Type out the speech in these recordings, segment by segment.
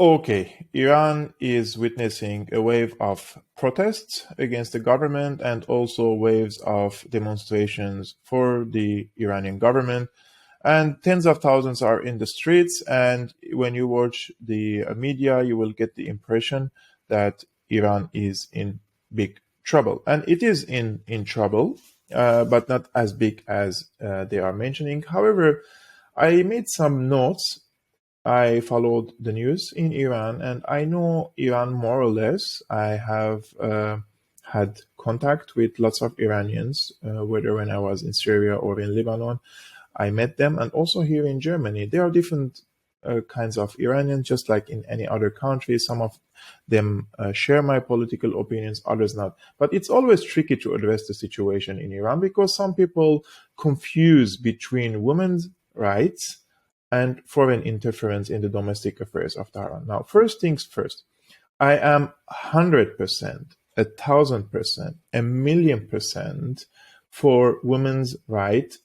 Okay, Iran is witnessing a wave of protests against the government and also waves of demonstrations for the Iranian government. And tens of thousands are in the streets. And when you watch the media, you will get the impression that Iran is in big trouble. And it is in trouble, but not as big as they are mentioning. However, I made some notes. I followed the news in Iran and I know Iran more or less. I have had contact with lots of Iranians, whether when I was in Syria or in Lebanon. I met them, and also here in Germany. There are different kinds of Iranians, just like in any other country. Some of them share my political opinions, others not. But it's always tricky to address the situation in Iran because some people confuse between women's rights and foreign interference in the domestic affairs of Tehran. Now, first things first, I am 100%, 1,000%, a million percent for women's right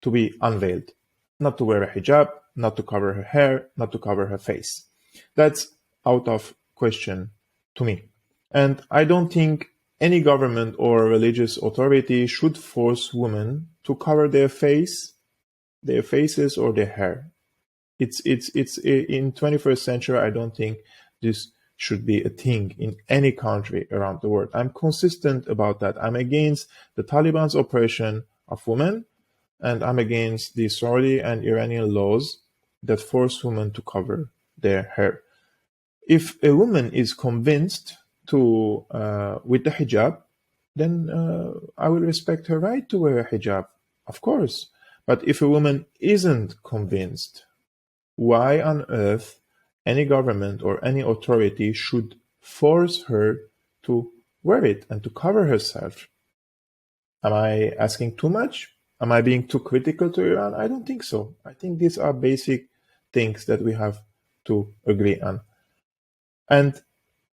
to be unveiled, not to wear a hijab, not to cover her hair, not to cover her face. That's out of question to me. And I don't think any government or religious authority should force women to cover their face, their faces, or their hair. It's in 21st century. I don't think this should be a thing in any country around the world. I'm consistent about that. I'm against the Taliban's oppression of women, and I'm against the Saudi and Iranian laws that force women to cover their hair. If a woman is convinced to with the hijab, then I will respect her right to wear a hijab, of course. But if a woman isn't convinced, why on earth any government or any authority should force her to wear it and to cover herself? Am I asking too much? Am I being too critical to Iran? I don't think so. I think these are basic things that we have to agree on. And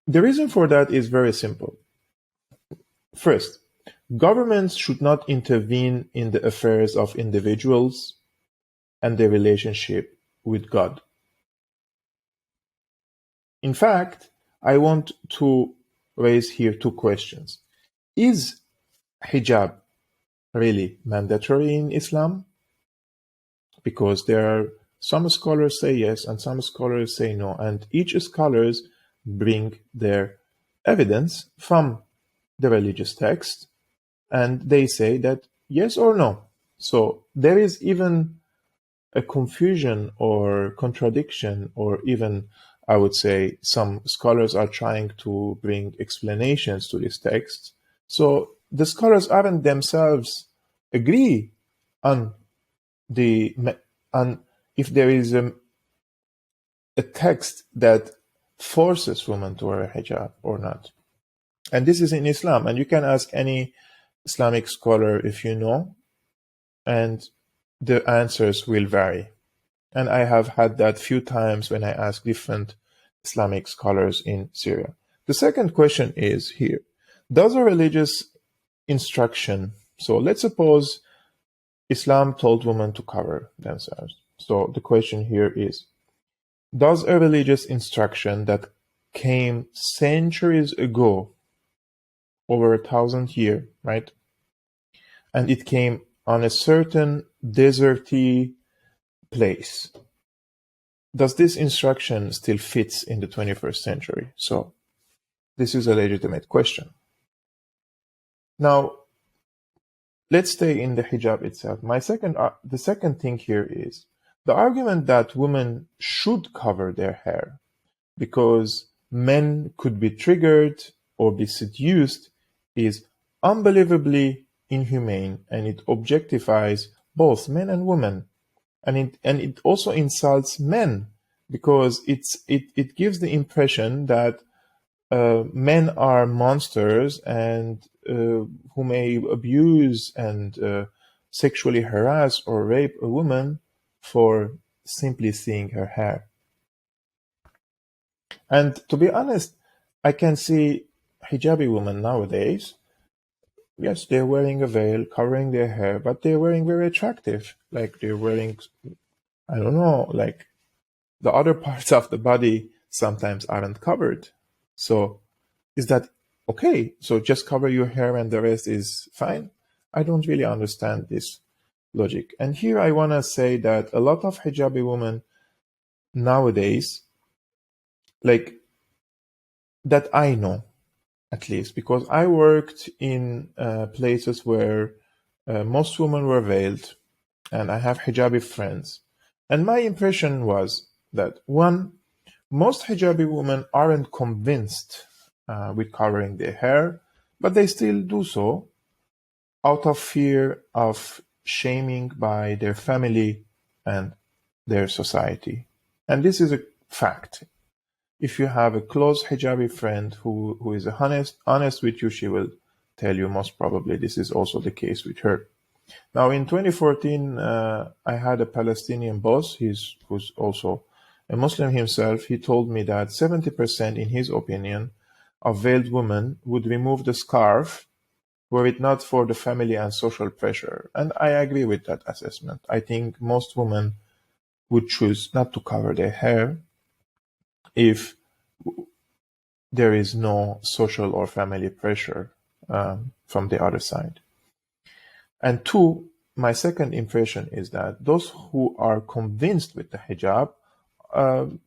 the reason for that is very simple. First, governments should not intervene in the affairs of individuals and their relationship with God. In fact, I want to raise here two questions. Is hijab really mandatory in Islam? Because there are some scholars say yes and some scholars say no, and each scholars bring their evidence from the religious text, and they say that yes or no. So there is even a confusion or contradiction, or even I would say some scholars are trying to bring explanations to this text. So the scholars aren't themselves agree on if there is a text that forces women to wear a hijab or not. And this is in Islam, and you can ask any Islamic scholar if you know, and the answers will vary. And I have had that few times when I ask different Islamic scholars in Syria. The second question is here, does a religious instruction, so let's suppose Islam told women to cover themselves. So the question here is, does a religious instruction that came centuries ago, over 1,000 years, right? And it came on a certain deserty place. Does this instruction still fits in the 21st century? So this is a legitimate question. Now, let's stay in the hijab itself. The second thing here is the argument that women should cover their hair because men could be triggered or be seduced is unbelievably inhumane, and it objectifies both men and women. And it also insults men because it gives the impression that men are monsters and who may abuse and sexually harass or rape a woman for simply seeing her hair. And to be honest, I can see hijabi women nowadays. Yes, they're wearing a veil, covering their hair, but they're wearing very attractive. Like they're wearing, I don't know, like the other parts of the body sometimes aren't covered. So is that okay? So just cover your hair and the rest is fine? I don't really understand this logic. And here I want to say that a lot of hijabi women nowadays, like that I know at least, because I worked in places where most women were veiled, and I have hijabi friends. And my impression was that one, most hijabi women aren't convinced with covering their hair, but they still do so out of fear of shaming by their family and their society. And this is a fact. If you have a close hijabi friend who is honest with you, she will tell you most probably this is also the case with her. Now, in 2014, I had a Palestinian boss, who's also a Muslim himself. He told me that 70%, in his opinion, of veiled women would remove the scarf were it not for the family and social pressure. And I agree with that assessment. I think most women would choose not to cover their hair if there is no social or family pressure from the other side. And two, my second impression is that those who are convinced with the hijab,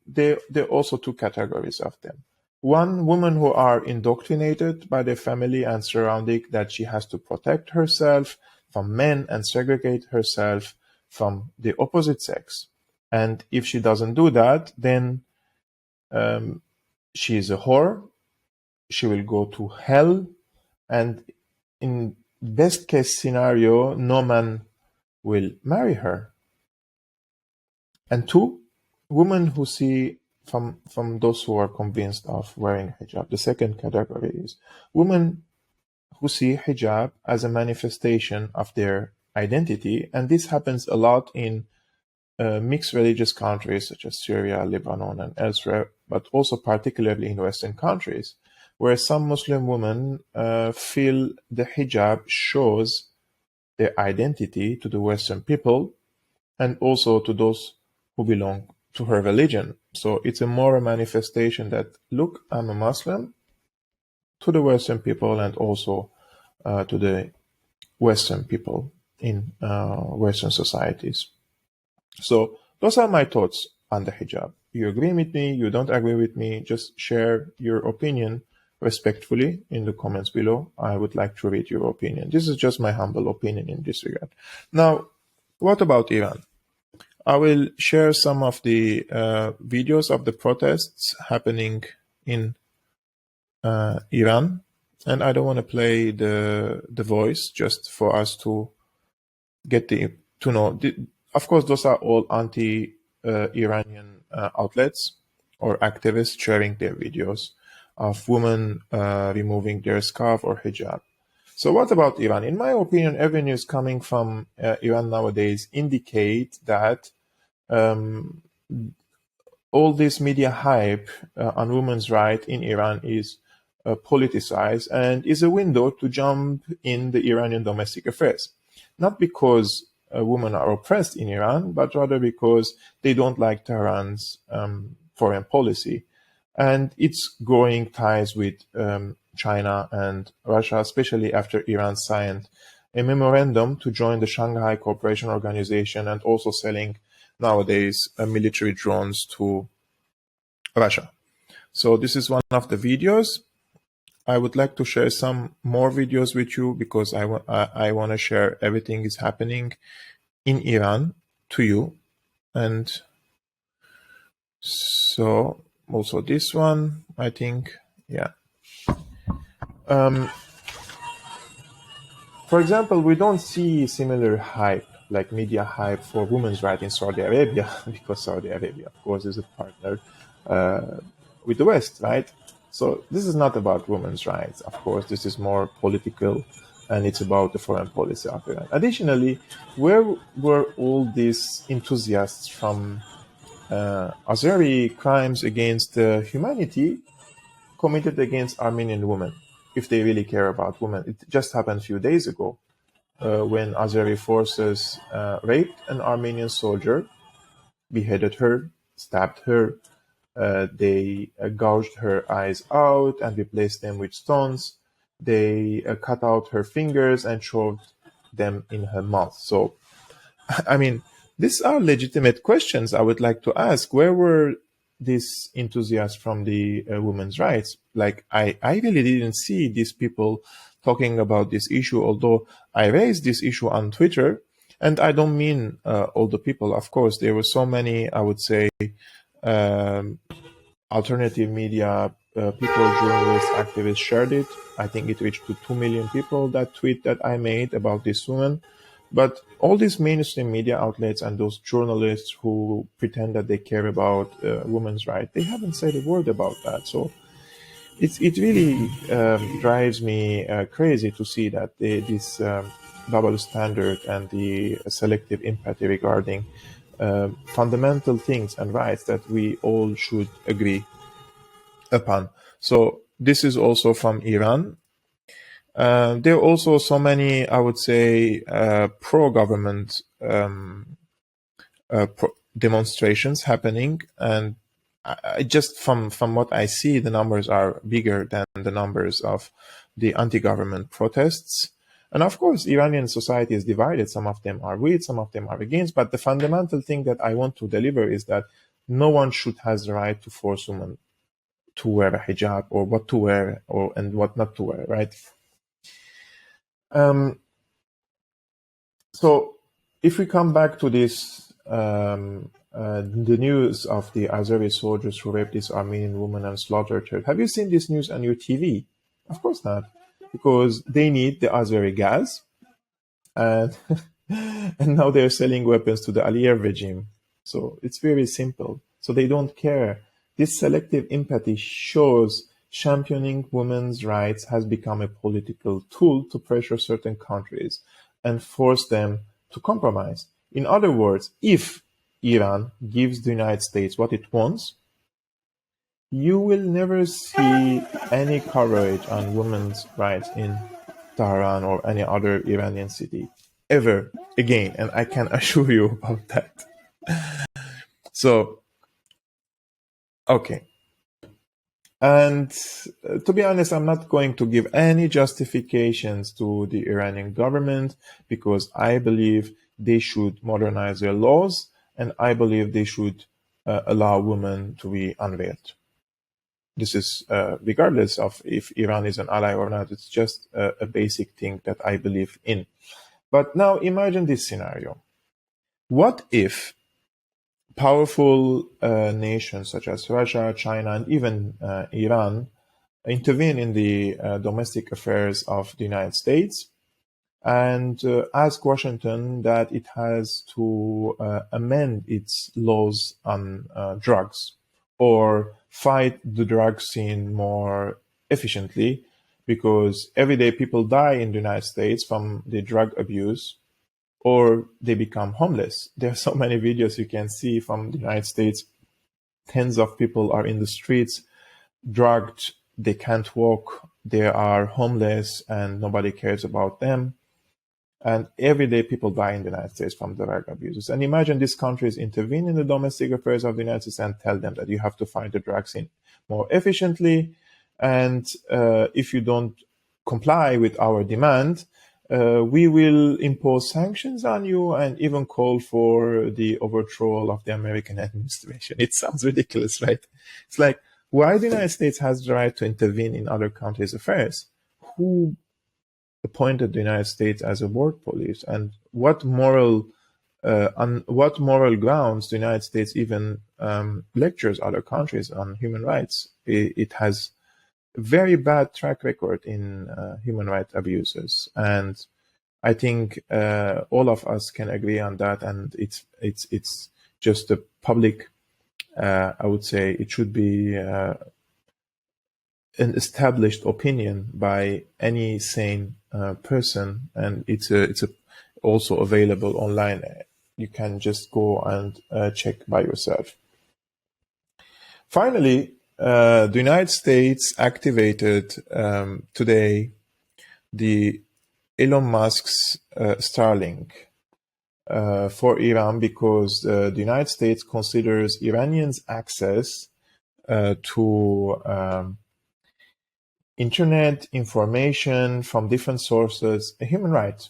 there are also two categories of them. One, women who are indoctrinated by their family and surrounding that she has to protect herself from men and segregate herself from the opposite sex. And if she doesn't do that, then she is a whore, she will go to hell, and in best case scenario, no man will marry her. And two, women who see from those who are convinced of wearing hijab. The second category is women who see hijab as a manifestation of their identity, and this happens a lot in mixed religious countries such as Syria, Lebanon, and elsewhere, but also particularly in Western countries, where some Muslim women feel the hijab shows their identity to the Western people and also to those who belong to her religion. So it's a moral manifestation that, look, I'm a Muslim, to the Western people and also to the Western people in Western societies. So those are my thoughts on the hijab. You agree with me, you don't agree with me, just share your opinion respectfully in the comments below. I would like to read your opinion. This is just my humble opinion in this regard. Now, what about Iran? I will share some of the videos of the protests happening in Iran, and I don't want to play the voice just for us to get to know. Of course, those are all anti-Iranian outlets or activists sharing their videos of women removing their scarf or hijab. So what about Iran? In my opinion, every news coming from Iran nowadays indicate that all this media hype on women's rights in Iran is politicized and is a window to jump in the Iranian domestic affairs. Not because women are oppressed in Iran, but rather because they don't like Tehran's foreign policy and its growing ties with China and Russia, especially after Iran signed a memorandum to join the Shanghai Cooperation Organization and also selling nowadays military drones to Russia. So this is one of the videos. I would like to share some more videos with you because I want to share everything is happening in Iran to you. And so also this one, I think, yeah. For example, we don't see similar hype, like media hype for women's rights in Saudi Arabia, because Saudi Arabia, of course, is a partner with the West, right? So this is not about women's rights. Of course, this is more political, and it's about the foreign policy of Iran. Additionally, where were all these enthusiasts from Azeri crimes against humanity committed against Armenian women, if they really care about women? It just happened a few days ago when Azeri forces raped an Armenian soldier, beheaded her, stabbed her, They gouged her eyes out and replaced them with stones. They cut out her fingers and shoved them in her mouth. So, I mean, these are legitimate questions I would like to ask. Where were these enthusiasts from the women's rights? Like, I really didn't see these people talking about this issue, although I raised this issue on Twitter. And I don't mean all the people, of course. There were so many, I would say, um, alternative media people, journalists, activists shared it. I think it reached to 2 million people, that tweet that I made about this woman. But all these mainstream media outlets and those journalists who pretend that they care about women's rights, they haven't said a word about that. So it really drives me crazy to see that this double standard and the selective empathy regarding fundamental things and rights that we all should agree upon. So this is also from Iran. There are also so many, I would say, pro-government demonstrations happening, and just from what I see, the numbers are bigger than the numbers of the anti-government protests. And of course, Iranian society is divided. Some of them are with, some of them are against. But the fundamental thing that I want to deliver is that no one should has the right to force women to wear a hijab, or what to wear, or and what not to wear, right? So if we come back to this, the news of the Azeri soldiers who raped this Armenian woman and slaughtered her, have you seen this news on your TV? Of course not, because they need the Azeri gas, and and now they're selling weapons to the Aliyev regime. So it's very simple. So they don't care. This selective empathy shows championing women's rights has become a political tool to pressure certain countries and force them to compromise. In other words, if Iran gives the United States what it wants, you will never see any coverage on women's rights in Tehran or any other Iranian city ever again, and I can assure you about that. So, okay. And to be honest, I'm not going to give any justifications to the Iranian government, because I believe they should modernize their laws, and I believe they should allow women to be unveiled. This is regardless of if Iran is an ally or not. It's just a basic thing that I believe in. But now imagine this scenario. What if powerful nations such as Russia, China, and even Iran intervene in the domestic affairs of the United States and ask Washington that it has to amend its laws on drugs, or fight the drug scene more efficiently, because every day people die in the United States from the drug abuse, or they become homeless. There are so many videos you can see from the United States. Tens of people are in the streets, drugged, they can't walk, they are homeless, and nobody cares about them. And every day people die in the United States from drug abuses. And imagine these countries intervene in the domestic affairs of the United States and tell them that you have to fight the drug scene more efficiently. And if you don't comply with our demand, we will impose sanctions on you and even call for the overthrow of the American administration. It sounds ridiculous, right? It's like, why the United States has the right to intervene in other countries' affairs? Who appointed the United States as a world police, and on what moral grounds the United States even lectures other countries on human rights? It has a very bad track record in human rights abuses, and I think all of us can agree on that. And it's just a public. I would say it should be an established opinion by any sane person, and it's also available online. You can just go and check by yourself. Finally, the United States activated today the Elon Musk's Starlink for Iran, because the United States considers Iranians' access to internet information from different sources, a human right.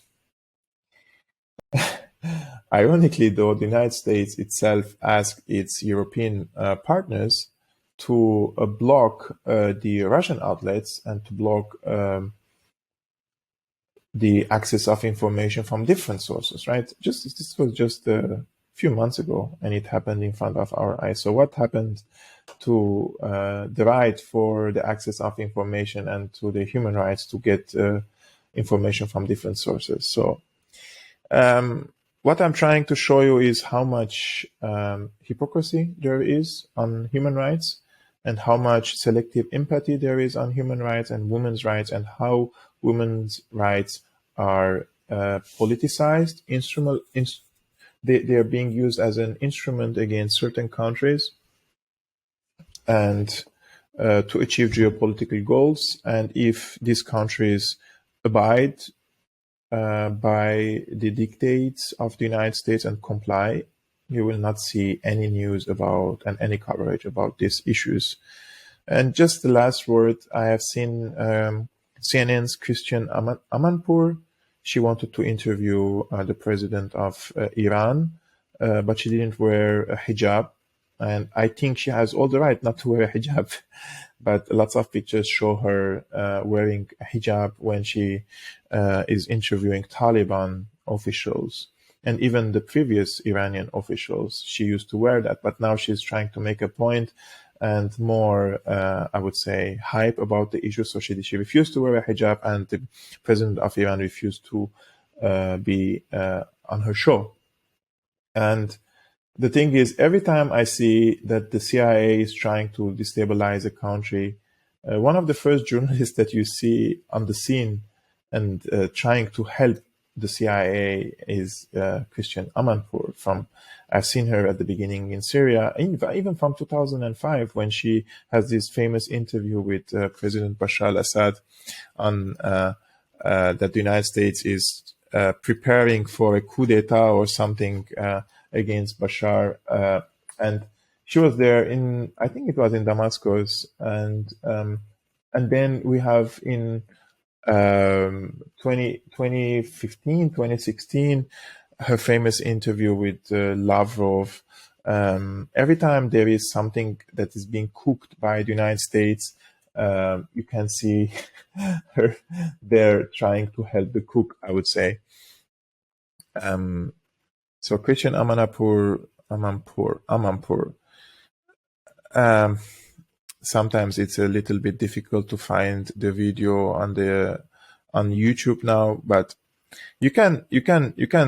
Ironically, though, the United States itself asked its European partners to block the Russian outlets and to block the access of information from different sources, right? This was just a few months ago, and it happened in front of our eyes. So what happened to the right for the access of information and to the human rights to get information from different sources? So what I'm trying to show you is how much hypocrisy there is on human rights, and how much selective empathy there is on human rights and women's rights, and how women's rights are politicized. They are being used as an instrument against certain countries and to achieve geopolitical goals. And if these countries abide by the dictates of the United States and comply, you will not see any news about and any coverage about these issues. And just the last word, I have seen CNN's Christian Amanpour. She wanted to interview the president of Iran, but she didn't wear a hijab. And I think she has all the right not to wear a hijab. But lots of pictures show her wearing a hijab when she is interviewing Taliban officials. And even the previous Iranian officials, she used to wear that. But now she's trying to make a point and more, I would say, hype about the issue. So she refused to wear a hijab, and the president of Iran refused to be on her show. And the thing is, every time I see that the CIA is trying to destabilize a country, one of the first journalists that you see on the scene and trying to help the CIA is Christian Amanpour. I've seen her at the beginning in Syria, even from 2005, when she has this famous interview with President Bashar al-Assad on that the United States is preparing for a coup d'etat or something against Bashar, and she was there I think it was in Damascus, and then we have in 2015, 2016, her famous interview with Lavrov. Every time there is something that is being cooked by the United States, you can see her there trying to help the cook, I would say. So Christian Amanpour. Sometimes it's a little bit difficult to find the video on YouTube now, but you can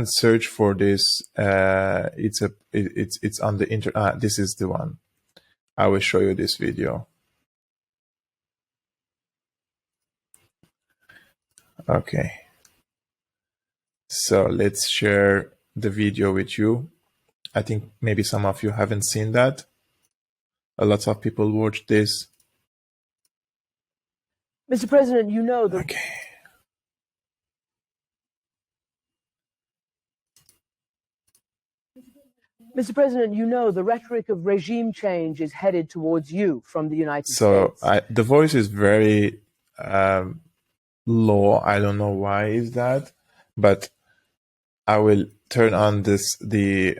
search for this. It's on the internet. This is the one. I will show you this video. Okay. So let's share the video with you. I think maybe some of you haven't seen that. A lot of people watch this. Mr. President, you know the... Okay. Mr. President, you know the rhetoric of regime change is headed towards you from the United States. So the voice is very low. I don't know why is that, but I will turn on the.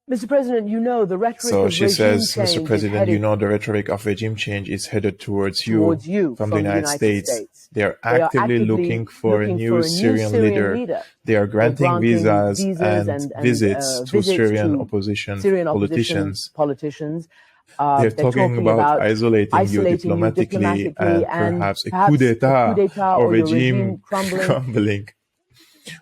Mr. President, you know the rhetoric So of she regime says, change Mr. President, you know the rhetoric of regime change is headed towards you from the United States. They are actively looking for a new Syrian leader. They are granting visas and visits to Syrian opposition politicians. They're talking about isolating you diplomatically and perhaps a coup d'etat or regime crumbling.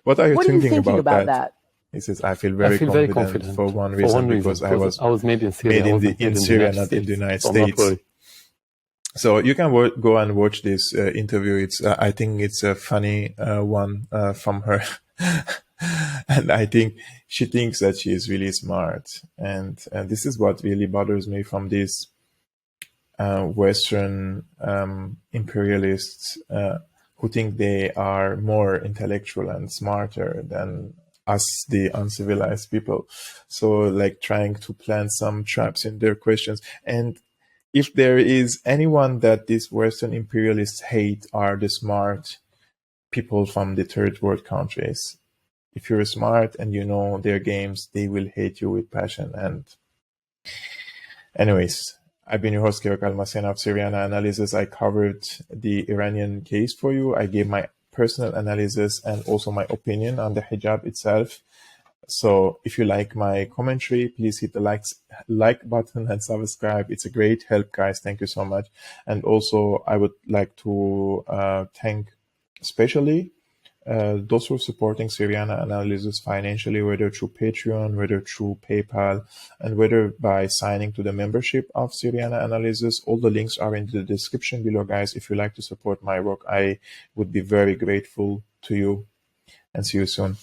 What are you thinking about that? He says, I feel very confident for one reason, because I was made in Syria, not in the United States. So you can go and watch this interview. It's I think it's a funny one from her. And I think she thinks that she is really smart. And this is what really bothers me from these Western imperialists who think they are more intellectual and smarter than us, the uncivilized people. So like trying to plant some traps in their questions. And if there is anyone that these Western imperialists hate, are the smart people from the third world countries. If you're smart and you know their games, they will hate you with passion. And anyways, I've been your host, Kirak Almasian of Syriana Analysis. I covered the Iranian case for you. I gave my personal analysis and also my opinion on the hijab itself. So if you like my commentary, please hit the like button and subscribe. It's a great help, guys. Thank you so much. And also, I would like to thank especially those who are supporting Syriana Analysis financially, whether through Patreon, whether through PayPal, and whether by signing to the membership of Syriana Analysis. All the links are in the description below, guys. If you like to support my work, I would be very grateful to you, and see you soon.